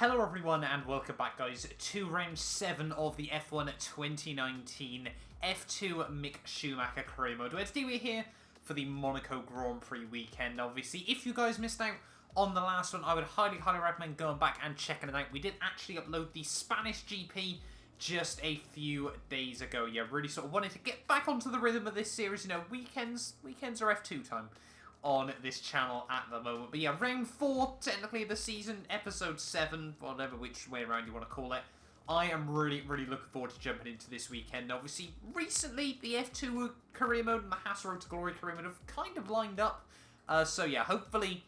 Hello everyone and welcome back guys to round 7 of the F1 2019 F2 Mick Schumacher career mode, where today we're here for the Monaco Grand Prix weekend. Obviously, if you guys missed out on the last one, I would highly recommend going back and checking it out. We did actually upload the Spanish GP just a few days ago. Yeah, really sort of wanted to get back onto the rhythm of this series. You know, weekends are F2 time on this channel at the moment. But yeah, round 4, technically, the season, episode 7, whatever which way around you want to call it. I am really looking forward to jumping into this weekend. Obviously, recently, the F2 career mode and the Haas Road to Glory career mode have kind of lined up. So yeah, hopefully,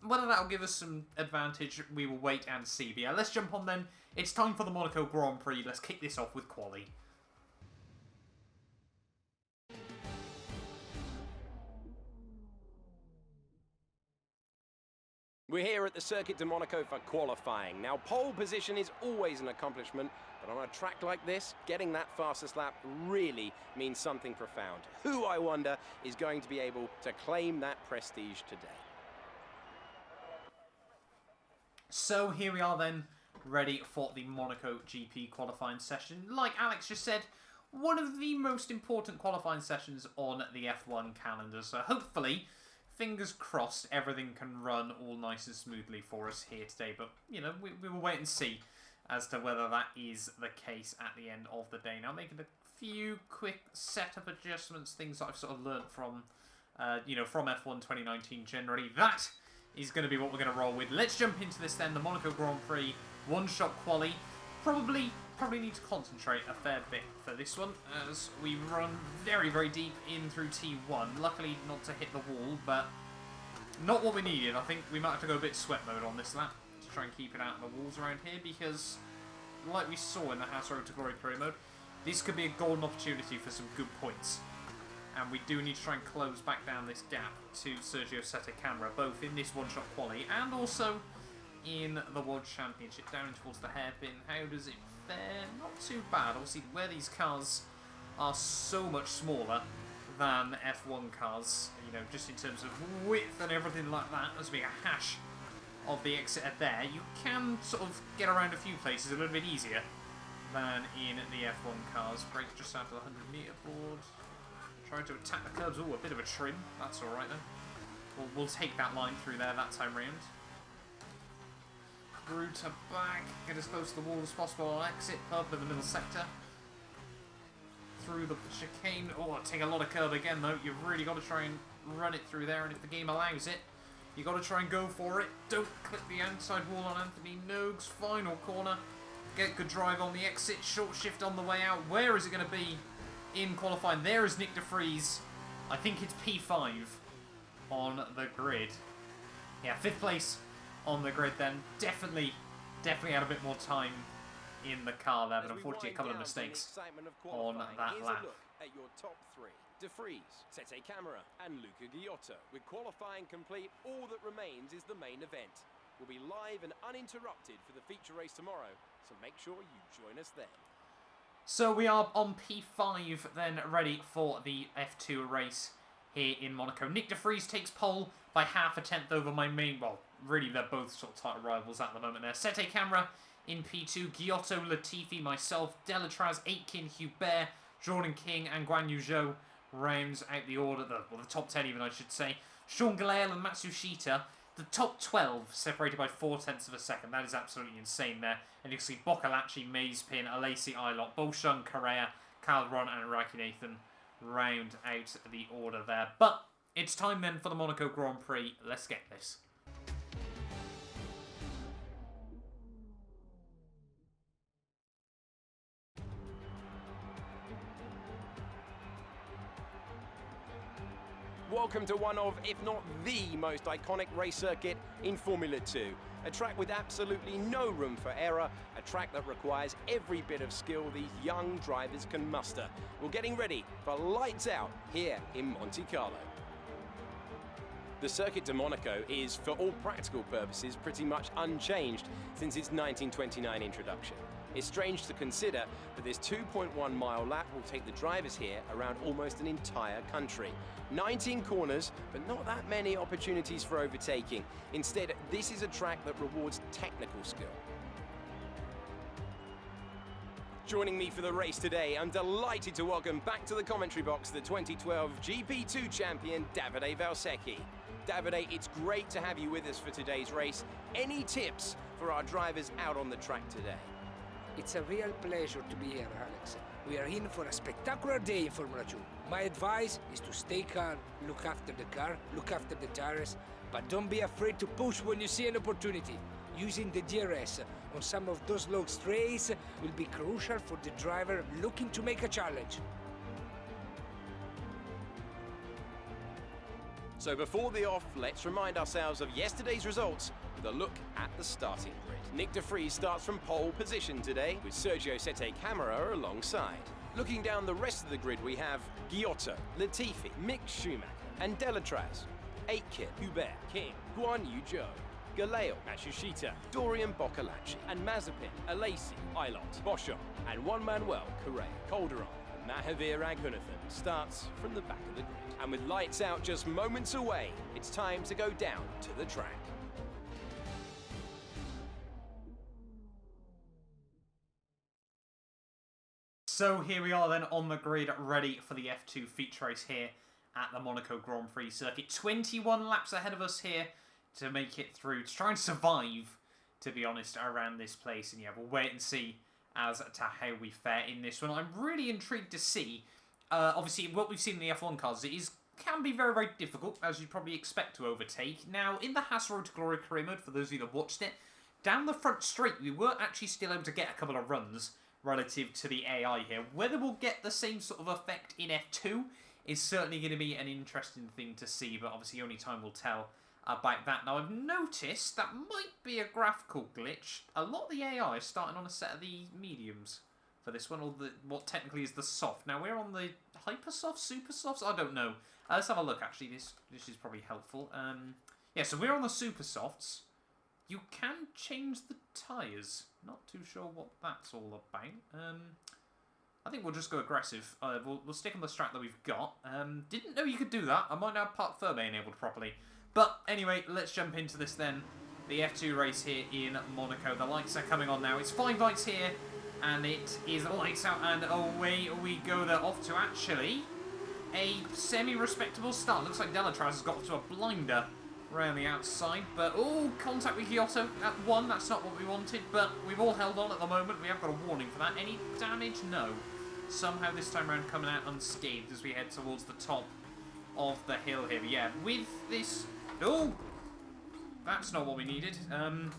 whether that'll give us some advantage, we will wait and see. But yeah, let's jump on then. It's time for the Monaco Grand Prix. Let's kick this off with quali. We're here at the Circuit de Monaco for qualifying. Now, pole position is always an accomplishment, but on a track like this, getting that fastest lap really means something profound. Who, I wonder, is going to be able to claim that prestige today? So here we are then, ready for the Monaco GP qualifying session. Like Alex just said, one of the most important qualifying sessions on the F1 calendar. So hopefully, fingers crossed, everything can run all nice and smoothly for us here today. But, you know, we will wait and see as to whether that is the case at the end of the day. Now, making a few quick setup adjustments, things that I've sort of learnt from, you know, from F1 2019 generally. That is going to be what we're going to roll with. Let's jump into this then, the Monaco Grand Prix one-shot quali. Probably need to concentrate a fair bit for this one, as we run very deep in through T1. Luckily not to hit the wall, but not what we needed. I think we might have to go a bit sweat mode on this lap to try and keep it out of the walls around here, because like we saw in the Haas Road to Glory career mode, this could be a golden opportunity for some good points. And we do need to try and close back down this gap to Sergio Sette Camera, both in this one-shot quali and also in the World Championship. Down towards the hairpin. How does it fare? Not too bad. Obviously, where these cars are so much smaller than F1 cars, you know, just in terms of width and everything like that, as being a hash of the exit there, you can sort of get around a few places a little bit easier than in the F1 cars. Brake just out to the 100-metre board. Trying to attack the curbs. Oh, a bit of a trim. That's all right then. We'll take that line through there that time round. Through to back, get as close to the wall as possible on exit, up in the middle sector. Through the chicane. Oh, take a lot of curb again though. You've really got to try and run it through there, and if the game allows it, you've got to try and go for it. Don't clip the outside wall on Anthony Nogues. Final corner. Get good drive on the exit. Short shift on the way out. Where is it going to be in qualifying? There is Nick de Vries. I think it's P5 on the grid. Yeah, 5th place on the grid then. Definitely had a bit more time in the car there, but unfortunately a couple of mistakes on that lap. At your top 3, de Vries, Sette Camera and Luca Giotto. With qualifying complete, all that remains is the main event. We'll be live and uninterrupted for the feature race tomorrow, so make sure you join us then. So we are on P5 then, ready for the F2 race here in Monaco. Nick de Vries takes pole by half a tenth over my main, well, really they're both sort of title rivals at the moment there. Sette Camera in P2, Giotto, Latifi, myself, Delatraz, Aitken, Hubert, Jordan King and Guan Yu Zhou rounds out the order, the top 10 even I should say. Sean Galale and Matsushita, the top 12 separated by 4/10 of a second. That is absolutely insane there. And you can see Boccolacci, Mazepin, Alesi, Ilott, Bolshung, Correa, Calderon and Raikkonen round out the order there. But it's time then for the Monaco Grand Prix. Let's get this. Welcome to one of, if not the most iconic race circuit in Formula 2. A track with absolutely no room for error, a track that requires every bit of skill these young drivers can muster. We're getting ready for lights out here in Monte Carlo. The Circuit de Monaco is, for all practical purposes, pretty much unchanged since its 1929 introduction. It's strange to consider that this 2.1-mile lap will take the drivers here around almost an entire country. 19 corners, but not that many opportunities for overtaking. Instead, this is a track that rewards technical skill. Joining me for the race today, I'm delighted to welcome back to the commentary box the 2012 GP2 champion, Davide Valsecchi. Davide, it's great to have you with us for today's race. Any tips for our drivers out on the track today? It's a real pleasure to be here, Alex. We are in for a spectacular day in Formula 2. My advice is to stay calm, look after the car, look after the tires, but don't be afraid to push when you see an opportunity. Using the DRS on some of those long straights will be crucial for the driver looking to make a challenge. So before the off, let's remind ourselves of yesterday's results with a look at the starting grid. Nick de Vries starts from pole position today, with Sergio Sette Camara alongside. Looking down the rest of the grid, we have Giotto, Latifi, Mick, Schumacher, and Delatraz, Aitken, Hubert, King, Guan Yu Zhou, Galeo, Matsushita, Dorian Boccolacci, and Mazepin, Alesi, Ilott, Boschon, and Juan Manuel Correa. Calderon and Mahavir Raghunathan starts from the back of the grid. And with lights out just moments away, it's time to go down to the track. So here we are then on the grid, ready for the F2 feature race here at the Monaco Grand Prix circuit. 21 laps ahead of us here to make it through, to try and survive, to be honest, around this place. And yeah, we'll wait and see as to how we fare in this one. I'm really intrigued to see, obviously, what we've seen in the F1 cars, can be very, very difficult, as you'd probably expect to overtake. Now, in the Haas Road to Glory career mode, for those of you that watched it, down the front straight, we were actually still able to get a couple of runs relative to the AI here. Whether we'll get the same sort of effect in F2 is certainly going to be an interesting thing to see, but obviously only time will tell about that. Now, I've noticed that might be a graphical glitch. A lot of the AI is starting on a set of the mediums for this one, or what technically is the soft. Now, we're on the hyper soft, super softs? I don't know. Let's have a look, actually. This is probably helpful. Yeah, so we're on the super softs. You can change the tyres. Not too sure what that's all about. I think we'll just go aggressive. We'll stick on the strat that we've got. Didn't know you could do that. I might now have Parc Fermé enabled properly. But anyway, let's jump into this then. The F2 race here in Monaco. The lights are coming on now. It's 5 lights here, and it is lights out, and away we go. They're off to actually a semi-respectable start. Looks like Delatraz has got off to a blinder around the outside, but oh, contact with Giotto at 1. That's not what we wanted, but we've all held on at the moment. We have got a warning for that. Any damage? No. Somehow this time around coming out unscathed as we head towards the top of the hill here. But yeah, with this... Oh! That's not what we needed. I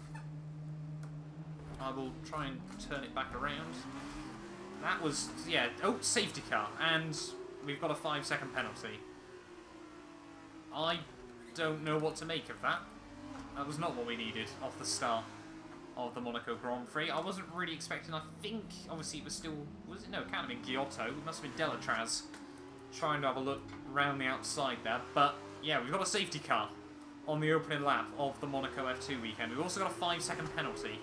will try and turn it back around. That was... Yeah. Oh, safety car. And we've got a 5-second penalty. I don't know what to make of that. That was not what we needed off the start of the Monaco Grand Prix. I wasn't really expecting, I think, obviously it was still, was it? No, it can't have been Giotto. It must have been Delatraz trying to have a look round the outside there. But yeah, we've got a safety car on the opening lap of the Monaco F2 weekend. We've also got a 5-second penalty.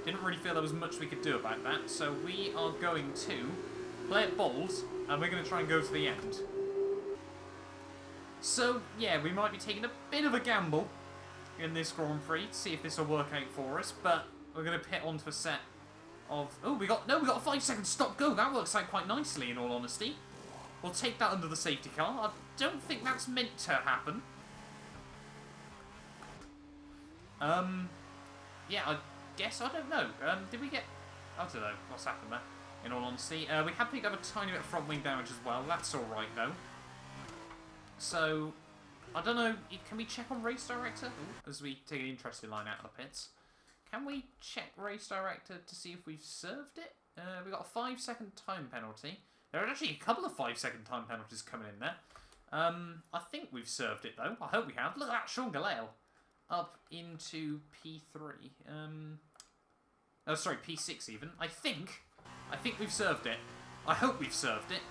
Didn't really feel there was much we could do about that. So we are going to play it bold, and we're going to try and go to the end. So, yeah, we might be taking a bit of a gamble in this Grand Prix to see if this will work out for us, but we're going to pit onto a set of... Oh, we got a 5-second stop-go. That works out quite nicely, in all honesty. We'll take that under the safety car. I don't think that's meant to happen. Yeah, I guess, I don't know. Did we get... I don't know what's happened there, in all honesty. We have picked up a tiny bit of front wing damage as well. That's alright, though. So, I don't know, can we check on Race Director? Ooh, as we take an interesting line out of the pits. Can we check Race Director to see if we've served it? We've got a 5-second time penalty. There are actually a couple of 5-second time penalties coming in there. I think we've served it, though. I hope we have. Look at that, Sean Galale. Up into P3. Oh, sorry, P6 even. I think we've served it. I hope we've served it.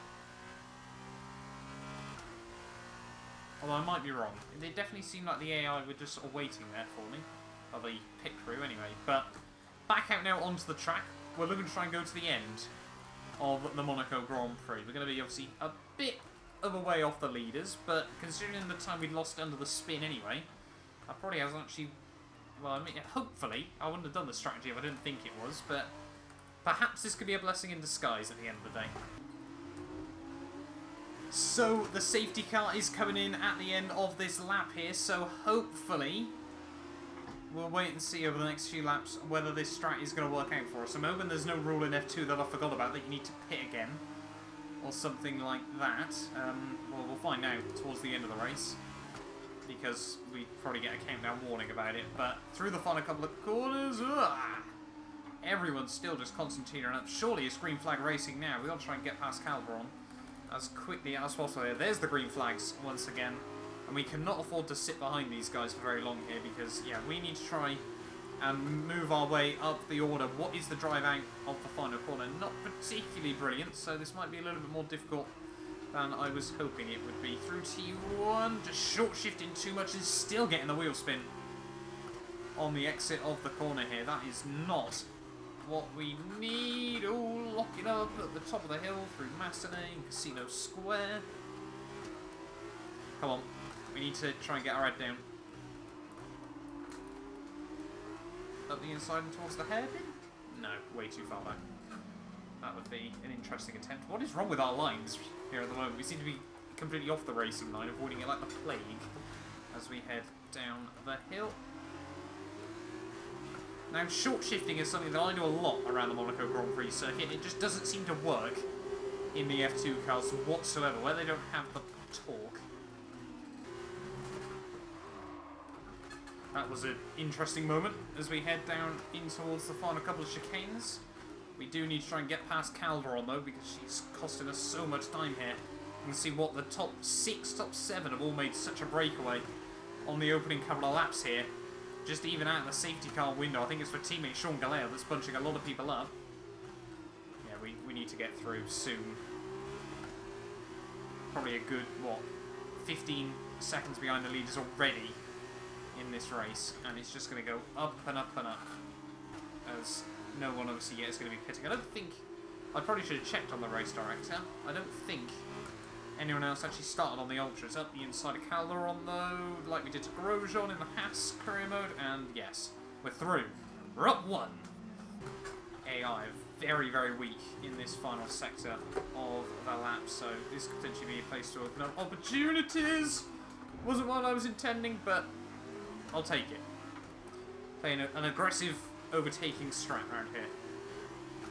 Although I might be wrong. It definitely seemed like the AI were just sort of waiting there for me. Or the pit crew anyway. But back out now onto the track. We're looking to try and go to the end of the Monaco Grand Prix. We're going to be obviously a bit of a way off the leaders. But considering the time we'd lost under the spin anyway, that probably hasn't actually... Well, I mean, hopefully, I wouldn't have done the strategy if I didn't think it was. But Perhaps this could be a blessing in disguise at the end of the day. So, the safety car is coming in at the end of this lap here, so hopefully we'll wait and see over the next few laps whether this strat is going to work out for us. I'm hoping there's no rule in F2 that I forgot about that you need to pit again, or something like that. Well, we'll find out towards the end of the race, because we probably get a countdown warning about it. But through the final couple of corners, everyone's still just concentrating on up. Surely it's green flag racing now. We've got to try and get past Calderon as quickly as possible. There's the green flags once again. And we cannot afford to sit behind these guys for very long here because, yeah, we need to try and move our way up the order. What is the drive out of the final corner? Not particularly brilliant, so this might be a little bit more difficult than I was hoping it would be. Through T1, just short shifting too much and still getting the wheel spin on the exit of the corner here. That is not what we need. Oh, locking up at the top of the hill through Massenet and Casino Square. Come on. We need to try and get our head down. Up the inside and towards the hairpin? No, way too far back. That would be an interesting attempt. What is wrong with our lines here at the moment? We seem to be completely off the racing line, avoiding it like the plague as we head down the hill. Now, short shifting is something that I do a lot around the Monaco Grand Prix circuit. It just doesn't seem to work in the F2 cars whatsoever, where they don't have the torque. That was an interesting moment as we head down in towards the final couple of chicanes. We do need to try and get past Calderon though, because she's costing us so much time here. You can see what the top 6, top 7 have all made such a breakaway on the opening couple of laps here. Just even out of the safety car window. I think it's for teammate Sean Galea that's bunching a lot of people up. Yeah, we need to get through soon. Probably a good, what, 15 seconds behind the leaders already in this race, and it's just going to go up and up and up as no one obviously yet is going to be pitting. I probably should have checked on the race director. I don't think anyone else actually started on the ultras. Up the inside of Calderon though, like we did to Grosjean in the Haas career mode, and yes, we're through. We're up 1. AI very, very weak in this final sector of the lap, so this could potentially be a place to open up opportunities. Wasn't what I was intending, but I'll take it. Playing an aggressive overtaking strat around here.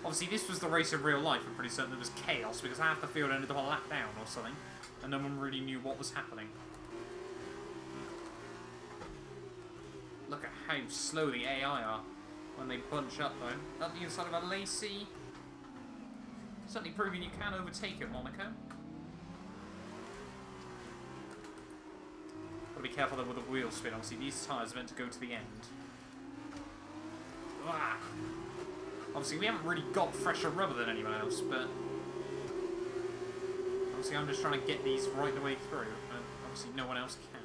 Obviously, this was the race in real life. I'm pretty certain there was chaos because half the field ended up a lap down or something, and no one really knew what was happening. Look at how slow the AI are when they bunch up, though. Up the inside of a Lacey. Certainly proving you can overtake at Monaco. Be careful though with the wheel spin. Obviously these tyres are meant to go to the end. Obviously we haven't really got fresher rubber than anyone else, but obviously I'm just trying to get these right the way through, and obviously no one else can.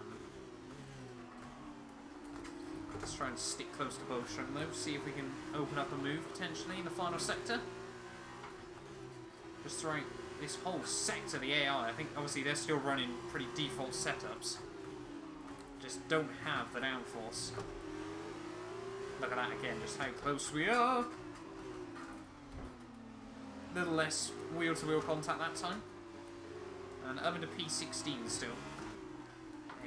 Let's try and stick close to Beauchamp though, see if we can open up a move potentially in the final sector. Just throwing this whole sector, the AI, I think obviously they're still running pretty default setups. Just don't have the downforce. Look at that again, just how close we are. A little less wheel-to-wheel contact that time. And up into P16 still.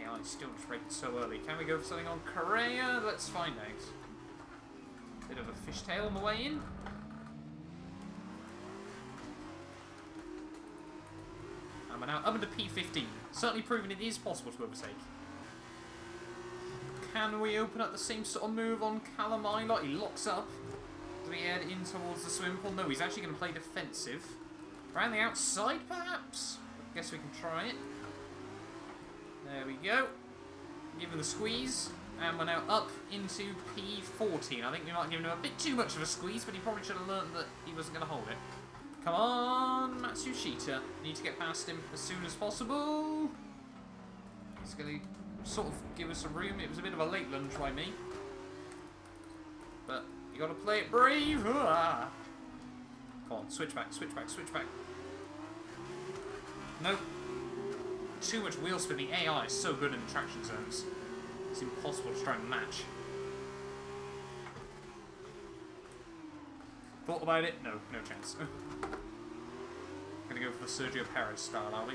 AI still just rated so early. Can we go for something on Correa? Let's find out. Bit of a fishtail on the way in. And we're now up into P15. Certainly proving it is possible to overtake. Can we open up the same sort of move on Calamine? He locks up. Do we head in towards the swimming pool? No, he's actually going to play defensive. Around the outside, perhaps? I guess we can try it. There we go. Give him the squeeze. And we're now up into P14. I think we might have given him a bit too much of a squeeze, but he probably should have learned that he wasn't going to hold it. Come on, Matsushita. Need to get past him as soon as possible. He's going to sort of give us some room. It was a bit of a late lunge by me, but you got to play it brave. Come on, switch back, switch back, switch back. Nope. Too much wheel spin. The AI is so good in the traction zones. It's impossible to try and match. Thought about it? No, no chance. Gonna go for the Sergio Perez style, are we?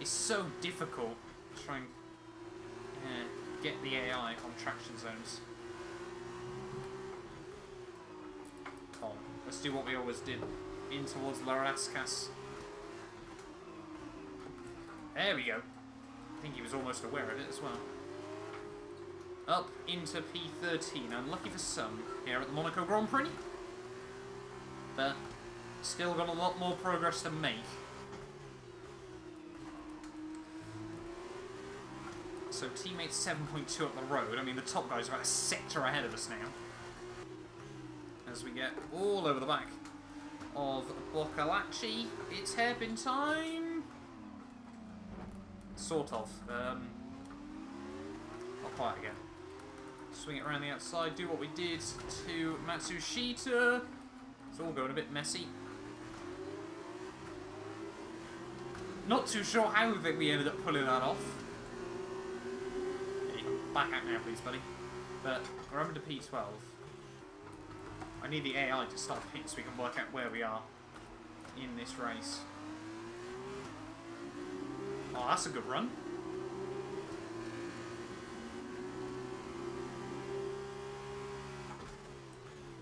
It's so difficult to try and get the AI on traction zones. Come on, let's do what we always did. In towards Larascas. There we go. I think he was almost aware of it as well. Up into P13. Unlucky for some here at the Monaco Grand Prix. But still got a lot more progress to make. So teammates 7.2 up the road. I mean, the top guy's about a sector ahead of us now. As we get all over the back of Boccalacci. It's hairpin time. Sort of. Not quite again. Swing it around the outside. Do what we did to Matsushita. It's all going a bit messy. Not too sure how we ended up pulling that off. Yeah, you can back out now, please, buddy. But we're up to P12. I need the AI to start hitting so we can work out where we are in this race. Oh, that's a good run.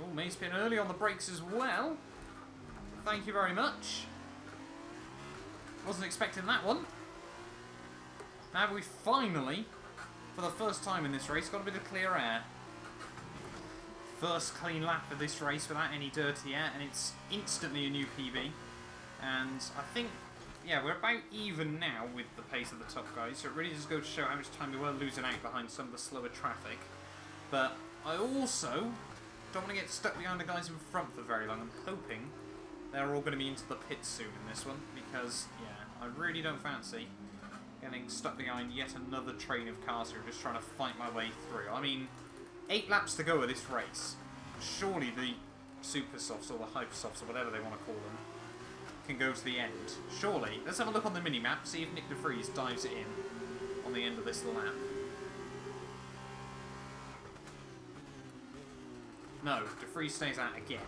Oh, May's been early on the brakes as well. Thank you very much. Wasn't expecting that one. Now we finally, for the first time in this race, got a bit of clear air. First clean lap of this race without any dirty air, and it's instantly a new PB. And I think, yeah, we're about even now with the pace of the top guys, so it really does go to show how much time we were losing out behind some of the slower traffic. But I also don't want to get stuck behind the guys in front for very long. I'm hoping they're all going to be into the pits soon in this one, because, yeah, I really don't fancy getting stuck behind yet another train of cars who are just trying to fight my way through. I mean, 8 laps to go of this race. Surely the super softs or the hyper softs or whatever they want to call them can go to the end. Surely. Let's have a look on the mini-map, see if Nick de Vries dives it in on the end of this lap. No, de Vries stays out again.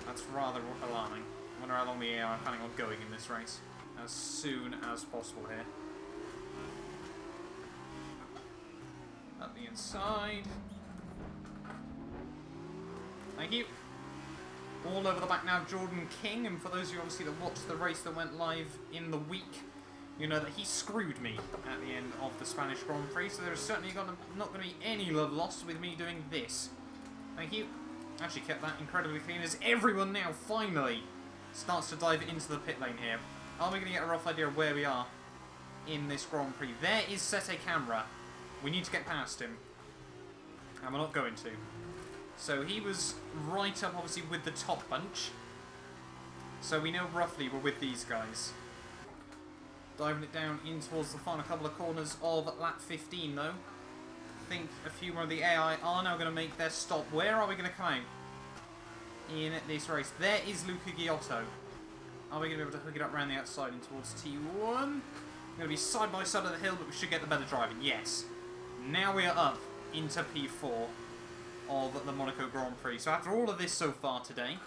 That's rather alarming. I wonder how long the AI are planning on going in this race. As soon as possible here. Up the inside. Thank you. All over the back now, Jordan King, and for those of you obviously that watched the race that went live in the week, you know that he screwed me at the end of the Spanish Grand Prix, so there's certainly not going to be any love lost with me doing this. Thank you. Actually kept that incredibly clean as everyone now finally starts to dive into the pit lane here. Are we going to get a rough idea of where we are in this Grand Prix? There is Sete Camera. We need to get past him. And we're not going to. So he was right up, obviously, with the top bunch. So we know roughly we're with these guys. Diving it down in towards the final couple of corners of lap 15, though. I think a few more of the AI are now going to make their stop. Where are we going to come out in this race? There is Luca Giotto. Are we going to be able to hook it up around the outside and towards T1? We're going to be side by side of the hill, but we should get the better driving. Yes. Now we are up into P4 of the Monaco Grand Prix. So after all of this so far today,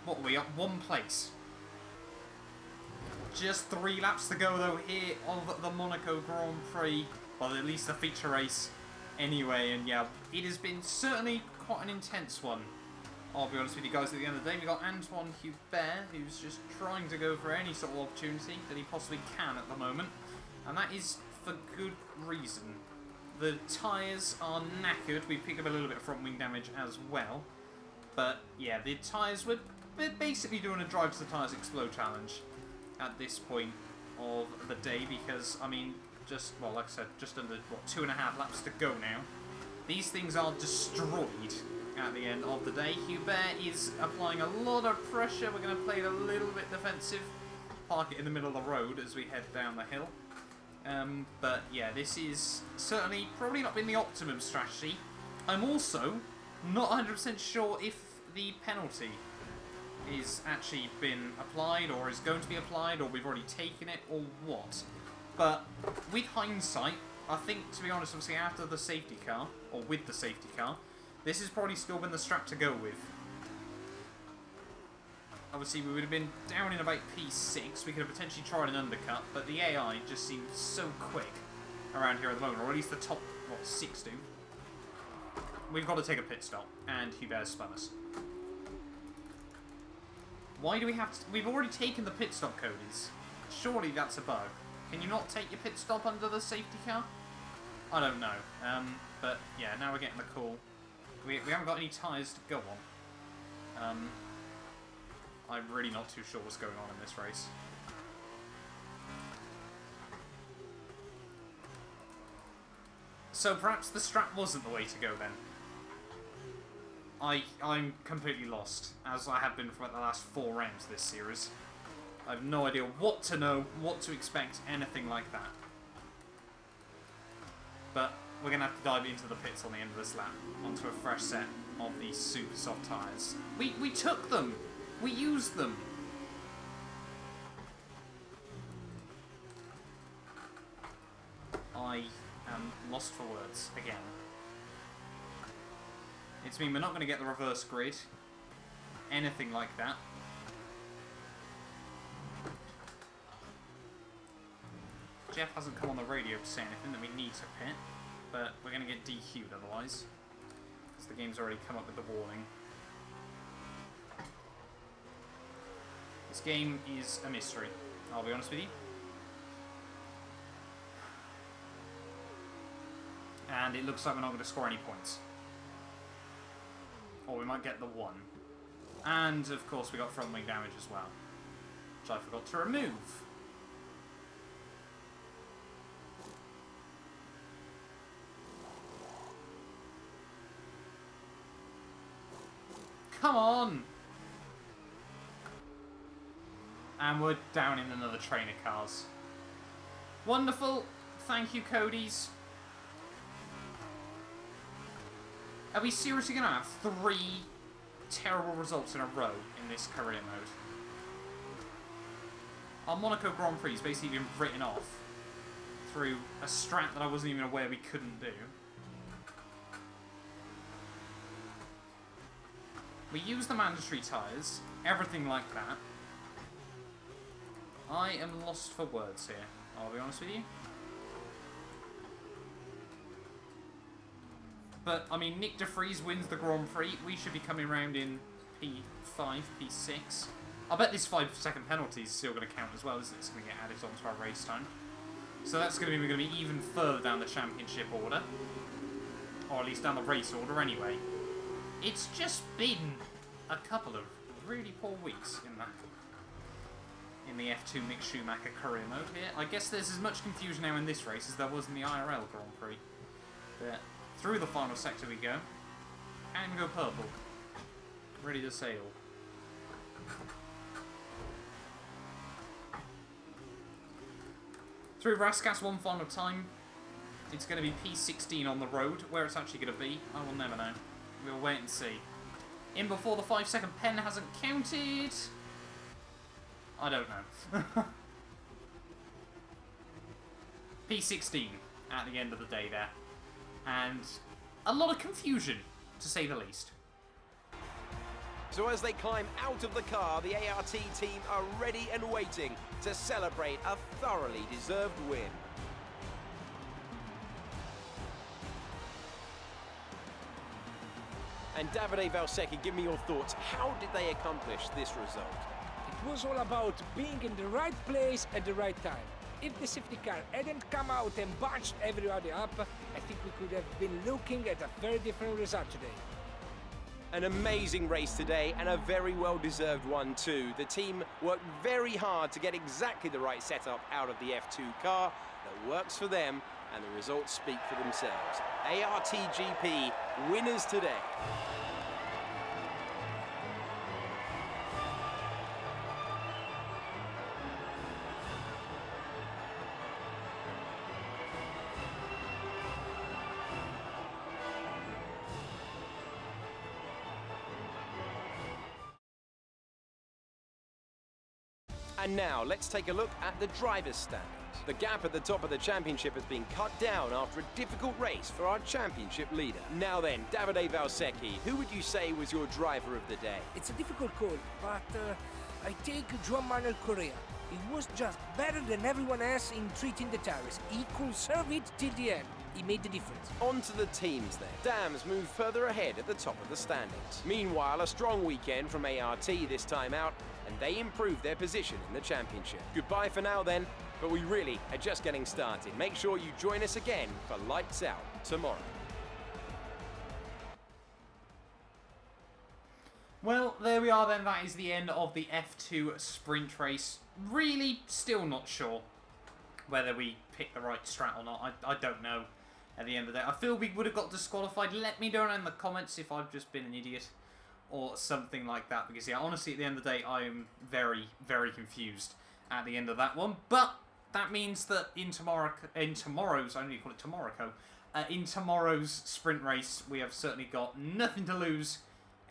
what are we up? 1 place. Just 3 laps to go though here of the Monaco Grand Prix. Well, at least the feature race anyway. And yeah, it has been certainly quite an intense one. I'll be honest with you guys, at the end of the day, we've got Antoine Hubert, who's just trying to go for any sort of opportunity that he possibly can at the moment. And that is for good reason. The tyres are knackered. We picked up a little bit of front wing damage as well. But yeah, the tyres, we're basically doing a drive to the tyres explode challenge at this point of the day because, I mean, just, well, like I said, just under, what, 2.5 laps to go now. These things are destroyed at the end of the day. Hubert is applying a lot of pressure. We're going to play it a little bit defensive. Park it in the middle of the road as we head down the hill. But yeah, this is certainly probably not been the optimum strategy. I'm also not 100% sure if the penalty is actually been applied or is going to be applied or we've already taken it or what. But with hindsight, I think, to be honest, obviously after the safety car, or with the safety car, this has probably still been the strap to go with. obviously we would have been down in about P6. We could have potentially tried an undercut, but the AI just seems so quick around here at the moment, or at least the top, 6 do. We've got to take a pit stop, and Hubert spun us. Why do we have to... We've already taken the pit stop, Cody's. Surely that's a bug. Can you not take your pit stop under the safety car? I don't know. But yeah, now we're getting the call. We haven't got any tyres to go on. I'm really not too sure what's going on in this race. So perhaps the strap wasn't the way to go then. I'm completely lost, as I have been for the last 4 rounds of this series. I have no idea what to know, what to expect, anything like that. But we're going to have to dive into the pits on the end of this lap, onto a fresh set of these super soft tyres. We took them! We used them! I am lost for words, again. It's mean we're not going to get the reverse grid, anything like that. Jeff hasn't come on the radio to say anything that we need to pit, but we're going to get DQ'd otherwise, because the game's already come up with the warning. This game is a mystery, I'll be honest with you. And it looks like we're not going to score any points. Or we might get the 1. And, of course, we got front wing damage as well, which I forgot to remove. Come on! And we're down in another train of cars. Wonderful. Thank you, Cody's. Are we seriously going to have 3 terrible results in a row in this career mode? Our Monaco Grand Prix has basically been written off through a strat that I wasn't even aware we couldn't do. We use the mandatory tyres, everything like that. I am lost for words here, I'll be honest with you. But, I mean, Nick de Vries wins the Grand Prix. We should be coming around in P5, P6. I bet this 5-second penalty is still going to count as well, isn't it? It's going to get added onto our race time. So that's going to be, we're going to be even further down the championship order. Or at least down the race order anyway. It's just been a couple of really poor weeks in the F2 Mick Schumacher career mode here. I guess there's as much confusion now in this race as there was in the IRL Grand Prix. But through the final sector we go. And we go purple. Ready to sail. Through Raskas one final time. It's going to be P16 on the road. Where it's actually going to be, I will never know. We'll wait and see. In before the 5-second pen hasn't counted. I don't know. P16 at the end of the day there. And a lot of confusion, to say the least. So as they climb out of the car, the ART team are ready and waiting to celebrate a thoroughly deserved win. And Davide Valsecchi, give me your thoughts. How did they accomplish this result? It was all about being in the right place at the right time. If the safety car hadn't come out and bunched everybody up, I think we could have been looking at a very different result today. An amazing race today, and a very well-deserved one too. The team worked very hard to get exactly the right setup out of the F2 car that works for them, and the results speak for themselves. ARTGP winners today. And now, let's take a look at the driver's standings. The gap at the top of the championship has been cut down after a difficult race for our championship leader. Now then, Davide Valsecchi, who would you say was your driver of the day? It's a difficult call, but I take Juan Manuel Correa. He was just better than everyone else in treating the tires. He could serve it till the end. He made the difference. On to the teams then. Dams move further ahead at the top of the standings. Meanwhile, a strong weekend from ART this time out, and they improved their position in the championship. Goodbye for now then, but we really are just getting started. Make sure you join us again for Lights Out tomorrow. Well, there we are then. That is the end of the F2 sprint race. Really, still not sure whether we picked the right strat or not. I don't know at the end of the day. I feel we would have got disqualified. Let me know in the comments if I've just been an idiot or something like that. Because, yeah, honestly, at the end of the day, I am very, very confused at the end of that one. But that means that in tomorrow's sprint race, we have certainly got nothing to lose,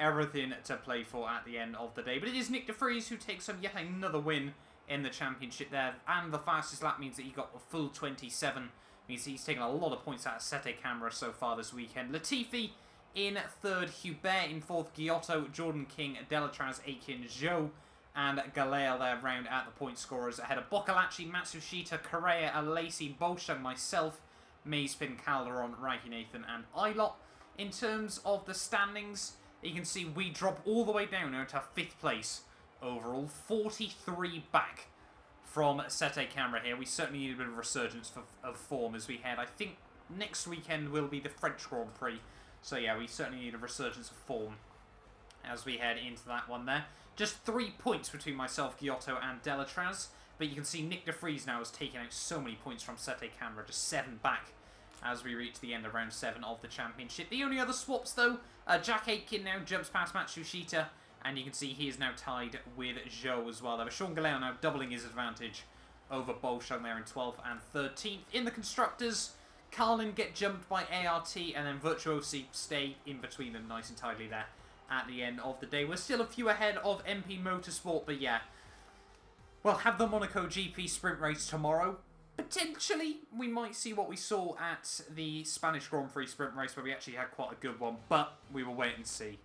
everything to play for at the end of the day. But it is Nick de Vries who takes home yet another win in the championship there, and the fastest lap means that he got a full 27. Means he's taken a lot of points out of Sete Camera so far this weekend. Latifi in third, Hubert in fourth, Giotto, Jordan King, Delatraz, Aiken, Zhou, and Galea there round out the point scorers ahead of Boccolacci, Matsushita, Correa, Alesi, Bolsha, myself, Mazepin, Calderon, Raiki Nathan, and Ilot. In terms of the standings, you can see we drop all the way down now to 5th place overall, 43 back from Sete Camera here. We certainly need a bit of resurgence of form as we head. I think next weekend will be the French Grand Prix. So yeah, we certainly need a resurgence of form as we head into that one there. Just 3 points between myself, Giotto, and Delatraz. But you can see Nick de Vries now has taken out so many points from Sete Camera, just 7 back as we reach the end of round 7 of the championship. The only other swaps though, Jack Aitken now jumps past Matsushita, and you can see he is now tied with Zhou as well. There was Sean Galeo now doubling his advantage over Bolshung there in 12th and 13th. In the Constructors, Carlin get jumped by ART, and then Virtuosi stay in between them nice and tidily there at the end of the day. We're still a few ahead of MP Motorsport, but yeah, we'll have the Monaco GP sprint race tomorrow. Potentially, we might see what we saw at the Spanish Grand Prix sprint race, where we actually had quite a good one, but we will wait and see.